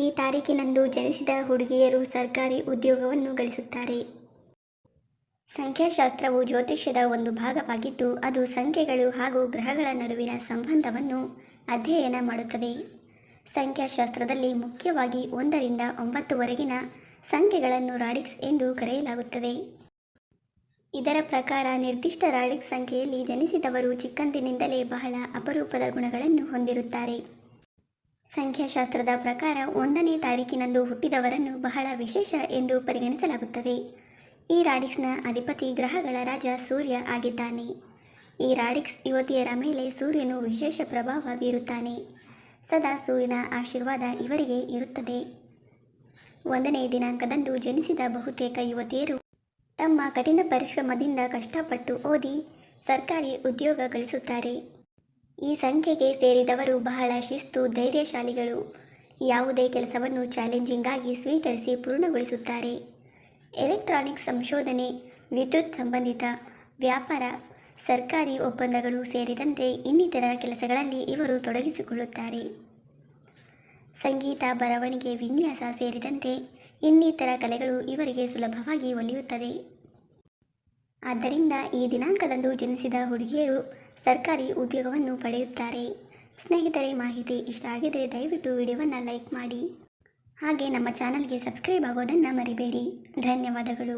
ಈ ತಾರೀಕಿನಂದು ಜನಿಸಿದ ಹುಡುಗಿಯರು ಸರ್ಕಾರಿ ಉದ್ಯೋಗವನ್ನು ಗಳಿಸುತ್ತಾರೆ. ಸಂಖ್ಯಾಶಾಸ್ತ್ರವು ಜ್ಯೋತಿಷ್ಯದ ಒಂದು ಭಾಗವಾಗಿದ್ದು, ಅದು ಸಂಖ್ಯೆಗಳು ಹಾಗೂ ಗ್ರಹಗಳ ನಡುವಿನ ಸಂಬಂಧವನ್ನು ಅಧ್ಯಯನ ಮಾಡುತ್ತದೆ. ಸಂಖ್ಯಾಶಾಸ್ತ್ರದಲ್ಲಿ ಮುಖ್ಯವಾಗಿ 1 ರಿಂದ 9 ವರೆಗಿನ ಸಂಖ್ಯೆಗಳನ್ನು ರಾಡಿಕ್ಸ್ ಎಂದು ಕರೆಯಲಾಗುತ್ತದೆ. ಇದರ ಪ್ರಕಾರ ನಿರ್ದಿಷ್ಟ ರಾಡಿಕ್ಸ್ ಸಂಖ್ಯೆಯಲ್ಲಿ ಜನಿಸಿದವರು ಚಿಕ್ಕಂದಿನಿಂದಲೇ ಬಹಳ ಅಪರೂಪದ ಗುಣಗಳನ್ನು ಹೊಂದಿರುತ್ತಾರೆ. ಸಂಖ್ಯಾಶಾಸ್ತ್ರದ ಪ್ರಕಾರ 1ನೇ ತಾರೀಕಿನಂದು ಹುಟ್ಟಿದವರನ್ನು ಬಹಳ ವಿಶೇಷ ಎಂದು ಪರಿಗಣಿಸಲಾಗುತ್ತದೆ. ಈ ರಾಡಿಕ್ಸ್ನ ಅಧಿಪತಿ ಗ್ರಹಗಳ ರಾಜ ಸೂರ್ಯ ಆಗಿದ್ದಾನೆ. ಈ ರಾಡಿಕ್ಸ್ ಯುವತಿಯರ ಮೇಲೆ ಸೂರ್ಯನು ವಿಶೇಷ ಪ್ರಭಾವ ಬೀರುತ್ತಾನೆ. ಸದಾ ಸೂರ್ಯನ ಆಶೀರ್ವಾದ ಇವರಿಗೆ ಇರುತ್ತದೆ. 1ನೇ ದಿನಾಂಕದಂದು ಜನಿಸಿದ ಬಹುತೇಕ ಯುವತಿಯರು ತಮ್ಮ ಕಠಿಣ ಪರಿಶ್ರಮದಿಂದ ಕಷ್ಟಪಟ್ಟು ಓದಿ ಸರ್ಕಾರಿ ಉದ್ಯೋಗ ಗಳಿಸುತ್ತಾರೆ. ಈ ಸಂಖ್ಯೆಗೆ ಸೇರಿದವರು ಬಹಳ ಶಿಸ್ತು, ಧೈರ್ಯಶಾಲಿಗಳು. ಯಾವುದೇ ಕೆಲಸವನ್ನು ಚಾಲೆಂಜಿಂಗ್ ಆಗಿ ಸ್ವೀಕರಿಸಿ ಪೂರ್ಣಗೊಳಿಸುತ್ತಾರೆ. ಎಲೆಕ್ಟ್ರಾನಿಕ್ಸ್ ಸಂಶೋಧನೆ, ವಿದ್ಯುತ್ ಸಂಬಂಧಿತ ವ್ಯಾಪಾರ, ಸರ್ಕಾರಿ ಒಪ್ಪಂದಗಳು ಸೇರಿದಂತೆ ಇನ್ನಿತರ ಕೆಲಸಗಳಲ್ಲಿ ಇವರು ತೊಡಗಿಸಿಕೊಳ್ಳುತ್ತಾರೆ. ಸಂಗೀತ, ಬರವಣಿಗೆ, ವಿನ್ಯಾಸ ಸೇರಿದಂತೆ ಇನ್ನಿತರ ಕಲೆಗಳು ಇವರಿಗೆ ಸುಲಭವಾಗಿ ಒಲಿಯುತ್ತದೆ. ಆದ್ದರಿಂದ ಈ ದಿನಾಂಕದಂದು ಜನಿಸಿದ ಹುಡುಗಿಯರು ಸರ್ಕಾರಿ ಉದ್ಯೋಗವನ್ನು ಪಡೆಯುತ್ತಾರೆ. ಸ್ನೇಹಿತರೆ, ಮಾಹಿತಿ ಇಷ್ಟ ಆಗಿದರೆ ದಯವಿಟ್ಟು ವಿಡಿಯೋವನ್ನು ಲೈಕ್ ಮಾಡಿ. ಹಾಗೆ ನಮ್ಮ ಚಾನಲ್ಗೆ ಸಬ್ಸ್ಕ್ರೈಬ್ ಆಗೋದನ್ನು ಮರಿಬೇಡಿ. ಧನ್ಯವಾದಗಳು.